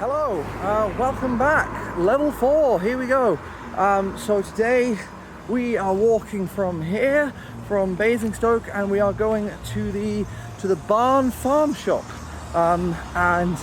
Hello, welcome back. Level 4, here we go. So today we are walking from here, from Basingstoke, and we are going to the Barn Farm Shop. And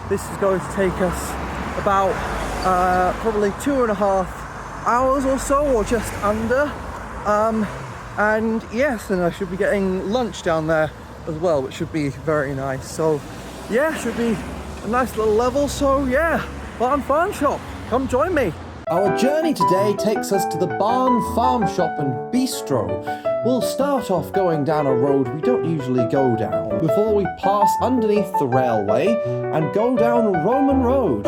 this is going to take us about probably 2.5 hours or so, or just under. And yes, and I should be getting lunch down there as well, which should be very nice. So yeah, should be a nice little level. So yeah, Barn Farm Shop, come join me. Our journey today takes us to the Barn Farm Shop and Bistro. We'll start off going down a road we don't usually go down before we pass underneath the railway and go down Roman Road.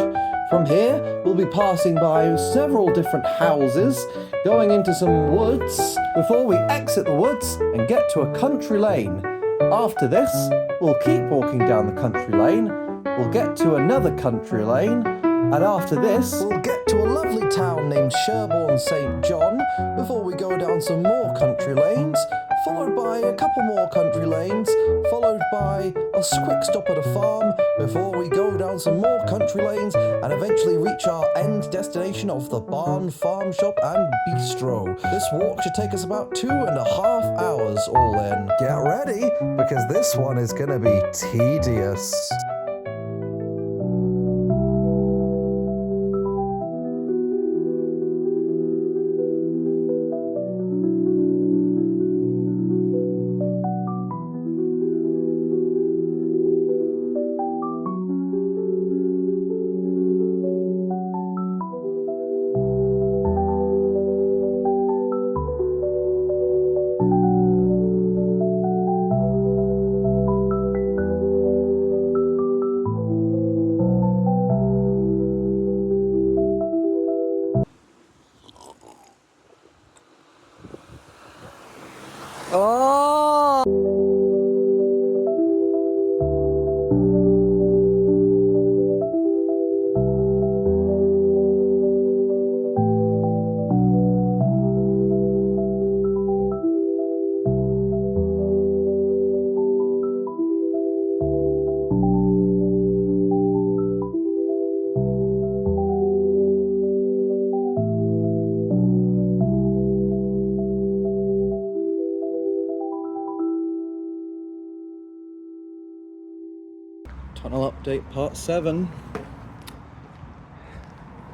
From here, we'll be passing by several different houses, going into some woods, before we exit the woods and get to a country lane. After this, we'll keep walking down the country lane, we'll get to another country lane, and after this, we'll get to a lovely town named Sherborne St John, before we go down some more country lanes, followed by a couple more country lanes, followed by a quick stop at a farm, before we go down some more country lanes, and eventually reach our end destination of the Barn Farm Shop and Bistro. This walk should take us about 2.5 hours all in. Get ready, because this one is gonna be tedious. Oh! Tunnel update part 7.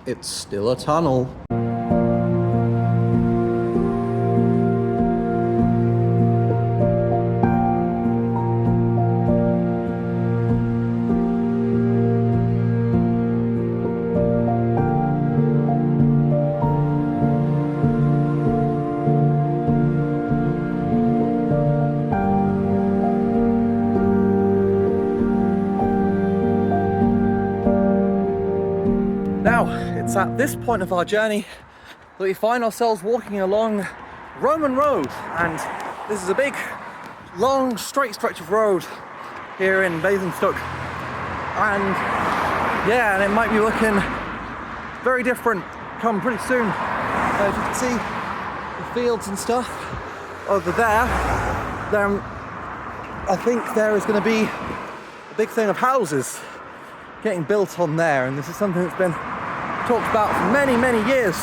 It's still a tunnel. Now, it's at this point of our journey that we find ourselves walking along Roman Road, and this is a big, long, straight stretch of road here in Basingstoke, and yeah, and it might be looking very different come pretty soon. As you can see, the fields and stuff over there, then I think there is going to be a big thing of houses getting built on there, and this is something that's been talked about for many years,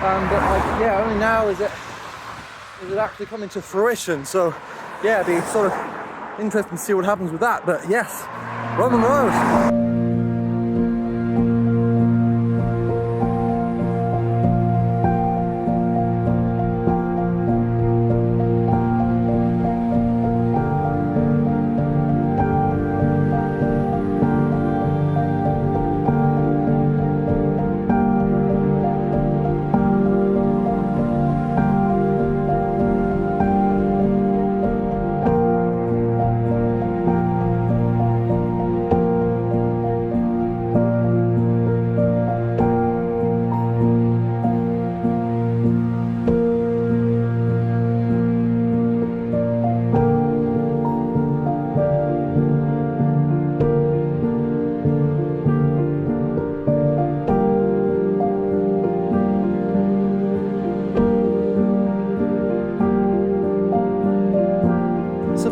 but yeah, only now is it actually coming to fruition. So yeah, it'd be sort of interesting to see what happens with that. But yes, Roman Road.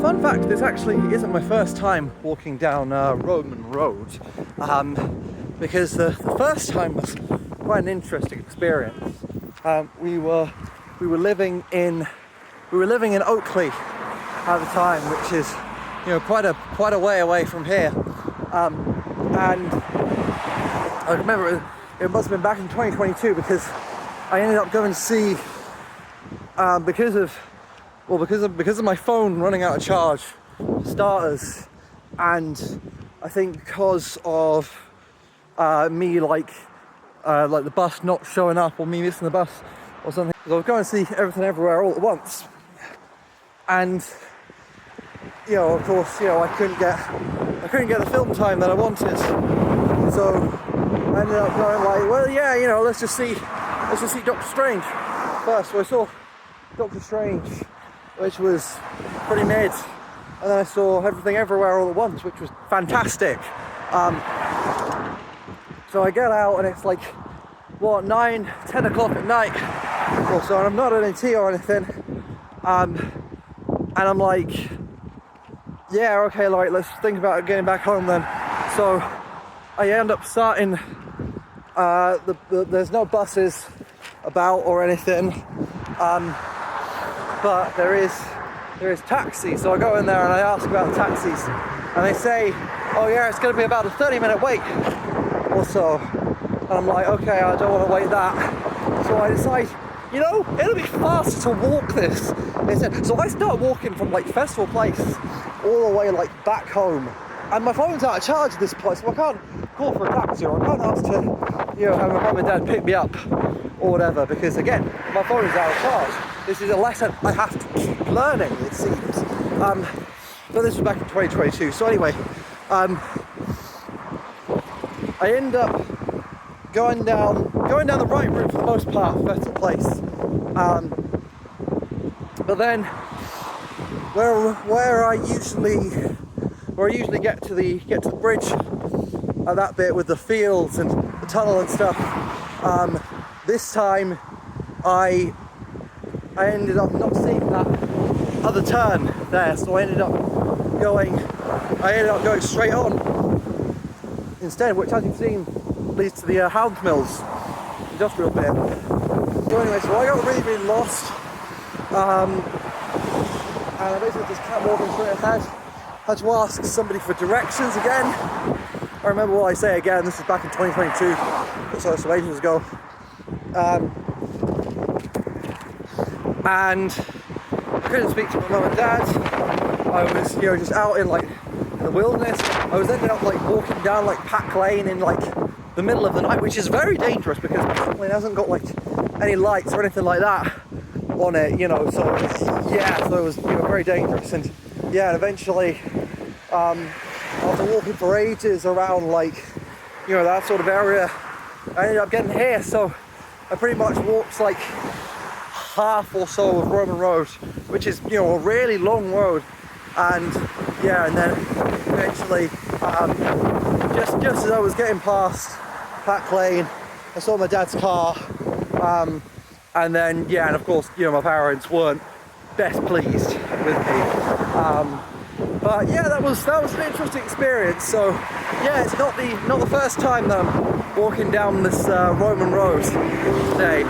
Fun fact, this actually isn't my first time walking down Roman Road. because the first time was quite an interesting experience. We were living in Oakley at the time, which is, you know, quite a way away from here. And I remember it must have been back in 2022, because I ended up going to see, because of my phone running out of charge, for starters, and I think because of me like the bus not showing up, or me missing the bus or something. I was going to see Everything Everywhere All at Once, and you know, of course, you know, I couldn't get the film time that I wanted, so I ended up going like, well, yeah, you know, let's just see Doctor Strange first. So I saw Doctor Strange, which was pretty mid, and then I saw Everything Everywhere All at Once, which was fantastic. So I get out and it's like, what, 9-10 o'clock at night or so, and I'm not having tea or anything, and I'm like, yeah, okay, like, let's think about getting back home then. So I end up starting, there's no buses about or anything, but there is taxis. So I go in there and I ask about taxis, and they say, oh yeah, it's going to be about a 30-minute wait or so. And I'm like, okay, I don't want to wait that. So I decide, you know, it'll be faster to walk this instead. So I start walking from like Festival Place all the way like back home, and my phone's out of charge at this point, so I can't call for a taxi, or I can't ask to, you know, have my mum and dad pick me up or whatever, because again, my phone is out of charge. This is a lesson I have to keep learning, it seems. But this was back in 2022. So anyway, I end up going down the right route for the most part, Festival Place. But then where I usually get to the bridge at that bit with the fields and the tunnel and stuff, this time I ended up not seeing that other turn there, so I ended up going straight on instead, which, as you've seen, leads to the Hounds Mills industrial bit. So anyway, so I got really lost, and I basically just kept walking straight ahead. Had to ask somebody for directions again. I remember what I say again, this is back in 2022, so some ages ago. And I couldn't speak to my mum and dad. I was, you know, just out in like the wilderness. I was ending up like walking down like Pack Lane in like the middle of the night, which is very dangerous because Pack Lane hasn't got like any lights or anything like that on it, you know. So so it was, you know, very dangerous. And yeah, and eventually, after walking for ages around like, you know, that sort of area, I ended up getting here. So I pretty much walked like half or so of Roman Road, which is, you know, a really long road. And yeah, and then eventually, just as I was getting past Pack Lane, I saw my dad's car, and then yeah, and of course, you know, my parents weren't best pleased with me. But yeah, that was an interesting experience. So yeah, it's not the first time that I'm walking down this Roman Road today.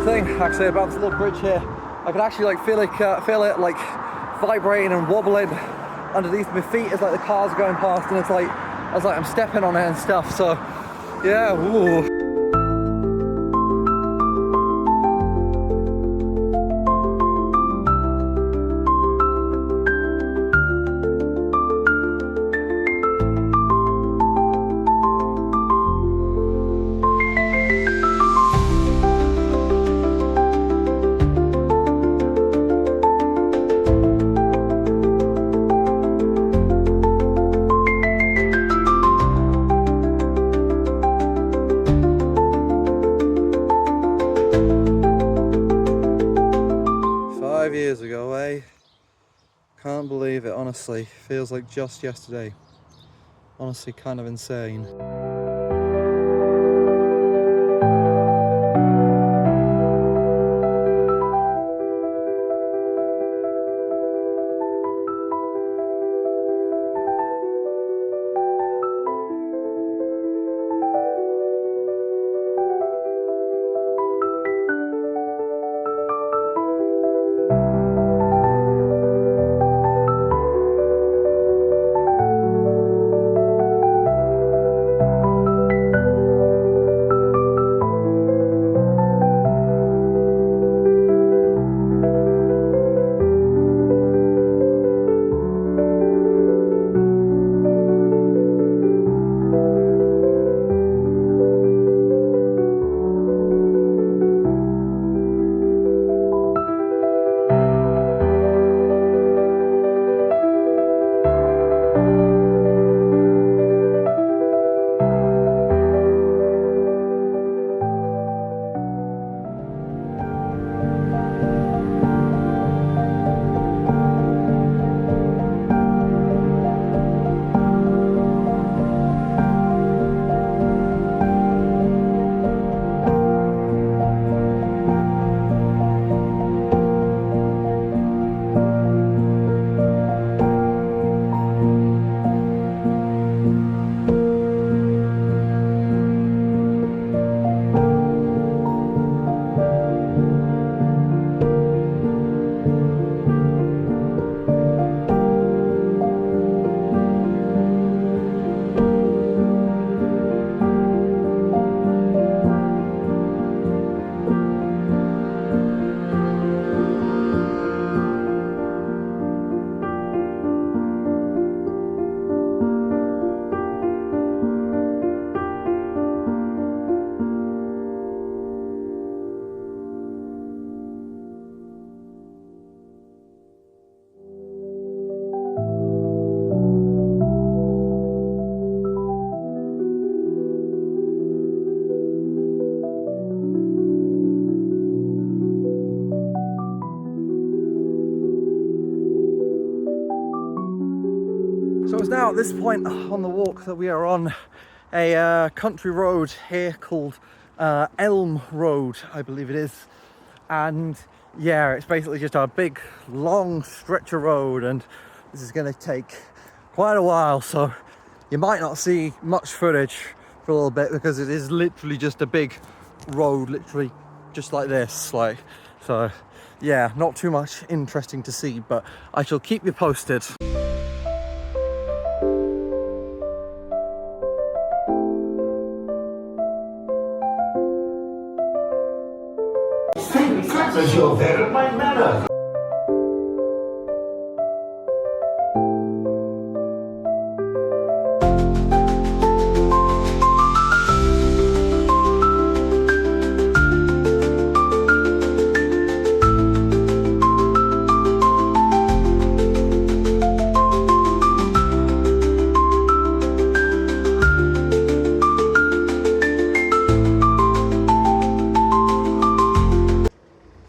Thing actually about this little bridge here. I could actually like feel it like vibrating and wobbling underneath my feet as like the cars are going past, and it's like I'm stepping on it and stuff. So yeah, ooh. Can't believe it, honestly. Feels like just yesterday. Honestly, kind of insane. So it's now at this point on the walk that we are on a country road here called Elm Road, I believe it is. And yeah, it's basically just a big long stretch of road, and this is going to take quite a while, so you might not see much footage for a little bit because it is literally just a big road, literally just like this, like, so yeah, not too much interesting to see, but I shall keep you posted. As you're there at my manor.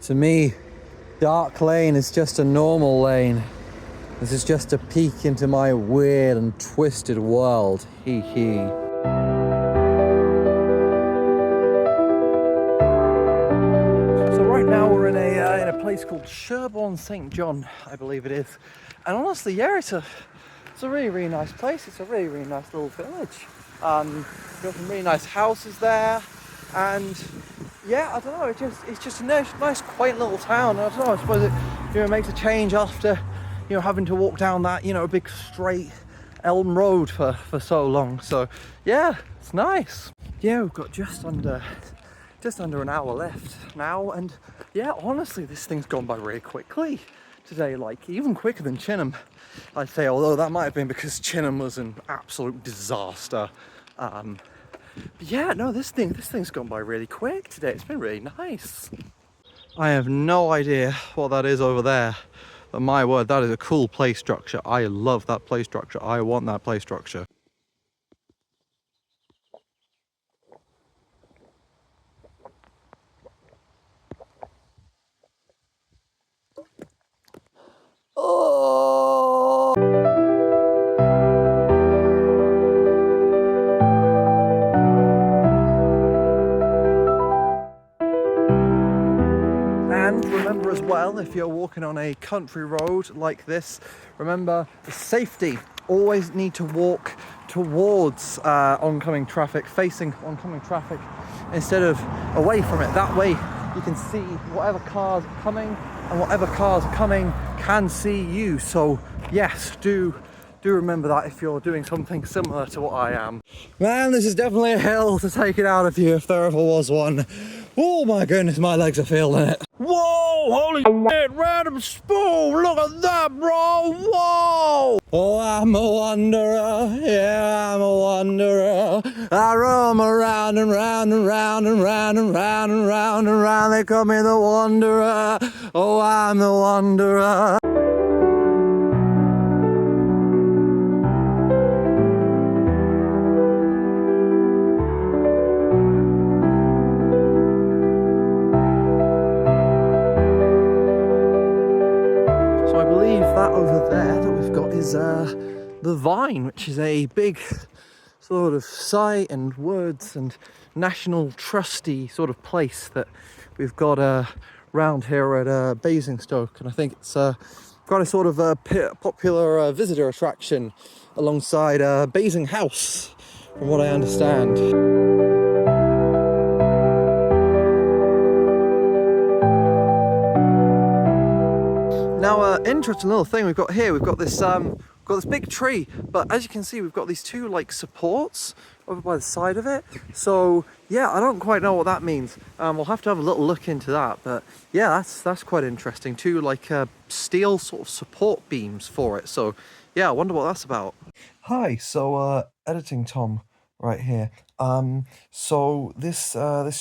To me, Dark Lane is just a normal lane. This is just a peek into my weird and twisted world. Hee hee. So right now we're in a place called Sherborne St John, I believe it is. And honestly, yeah, it's a really nice place. It's a really nice little village. Got some really nice houses there, and yeah, I don't know. It's just a nice, quaint little town. I don't know. I suppose it makes a change after having to walk down that big straight Elm Road for so long. So yeah, it's nice. Yeah, we've got just under an hour left now, and yeah, honestly, this thing's gone by really quickly today. Like even quicker than Chinham, I'd say. Although that might have been because Chinham was an absolute disaster. But yeah, no, this thing's gone by really quick today. It's been really nice. I have no idea what that is over there, but my word, that is a cool play structure. I love that play structure. I want that play structure. Oh! as well, if you're walking on a country road like this, remember the safety. Always need to walk towards oncoming traffic, facing oncoming traffic, instead of away from it. That way you can see whatever cars are coming, and whatever cars are coming can see you. So yes, do remember that if you're doing something similar to what I am. Man, this is definitely a hill to take it out of you if there ever was one. Oh my goodness, my legs are feeling it. Whoa, holy shit, random spool, look at that, bro, whoa! Oh, I'm a wanderer, yeah, I'm a wanderer. I roam around and round and round and round and round and round and round. They call me the wanderer, oh, I'm the wanderer. So I believe that over there that we've got is the Vine, which is a big sort of site and woods and national trusty sort of place that we've got around here at Basingstoke, and I think it's quite a sort of popular visitor attraction alongside Basing House, from what I understand. Now, interesting little thing we've got here. We've got this big tree, but as you can see, we've got these two like supports over by the side of it. So yeah, I don't quite know what that means. We'll have to have a little look into that. But yeah, that's quite interesting. Two like steel sort of support beams for it. So yeah, I wonder what that's about. Hi, so editing Tom right here. So this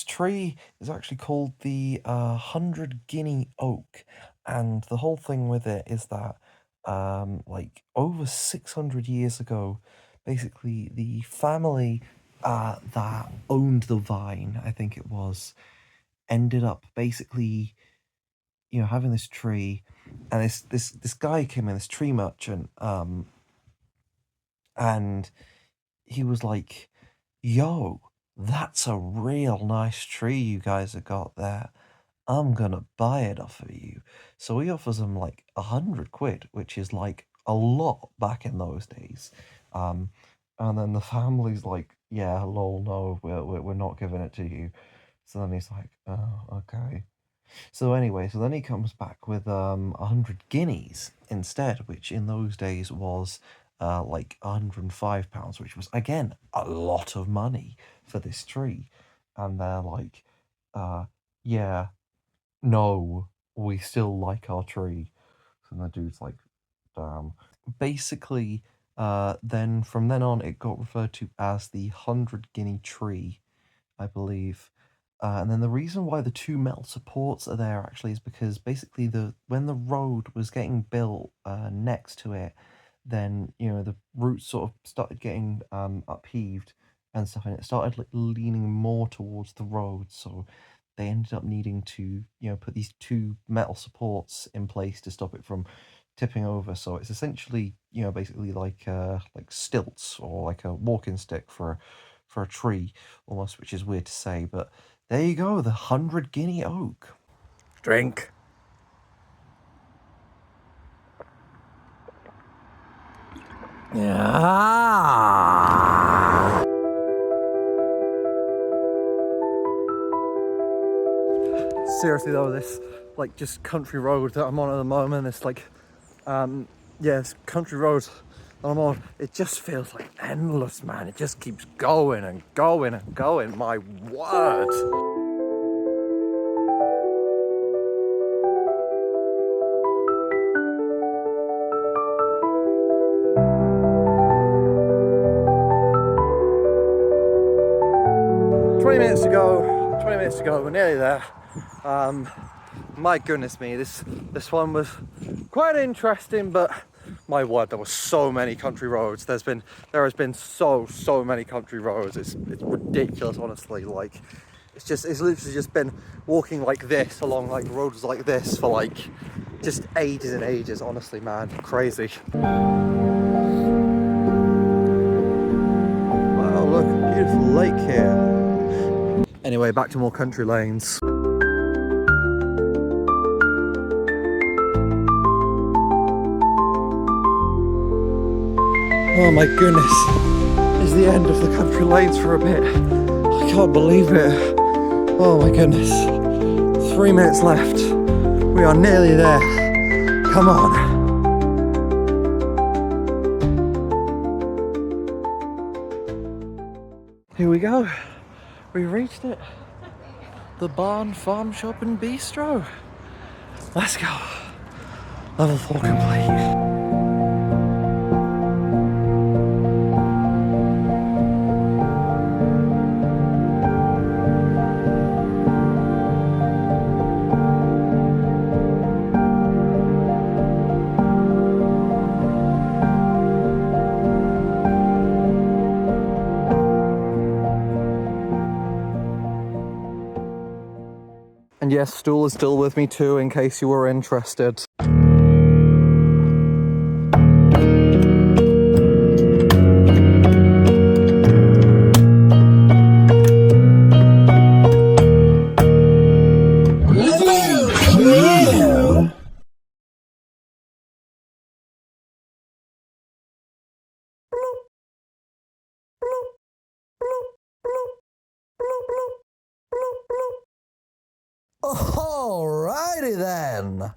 tree is actually called the 100 Guinea Oak. And the whole thing with it is that, like, over 600 years ago, basically, the family that owned the vine, I think it was, ended up basically, you know, having this tree, and this guy came in, this tree merchant, and he was like, "Yo, that's a real nice tree you guys have got there. I'm gonna buy it off of you." So he offers him like 100 quid, which is like a lot back in those days. And then the family's like, "Yeah, lol, no, we're not giving it to you." So then he's like, "Oh, okay." So anyway, so then he comes back with 100 guineas instead, which in those days was like £105, which was again a lot of money for this tree. And they're like, yeah, no, we still like our tree. And the dude's like, damn. Basically, then from then on, it got referred to as the 100 Guinea tree, I believe. And then the reason why the two metal supports are there actually is because basically when the road was getting built next to it, then you know the roots sort of started getting upheaved and stuff, and it started like leaning more towards the road. So they ended up needing to, you know, put these two metal supports in place to stop it from tipping over. So it's essentially, you know, basically like stilts or like a walking stick for a tree almost, which is weird to say, but there you go, the 100 Guinea Oak. Drink. Yeah. Seriously though, this like just country road that I'm on at the moment, this like this country road that I'm on, it just feels like endless, man. It just keeps going and going and going, my word. Minutes to go, 20 minutes to go, we're nearly there. My goodness me, this one was quite interesting, but my word, there were so many country roads. There has been so many country roads. It's ridiculous, honestly. Like it's literally just been walking like this along like roads like this for like just ages and ages, honestly, man. Crazy. Wow, look, beautiful lake here. Anyway, back to more country lanes. Oh my goodness, it's the end of the country lanes for a bit. I can't believe it. Oh my goodness, 3 minutes left. We are nearly there. Come on. Here we go. We reached it. The Barn Farm Shop and Bistro. Let's go. Level 4 complete. And yes, Stool is still with me too, in case you were interested. Alrighty then.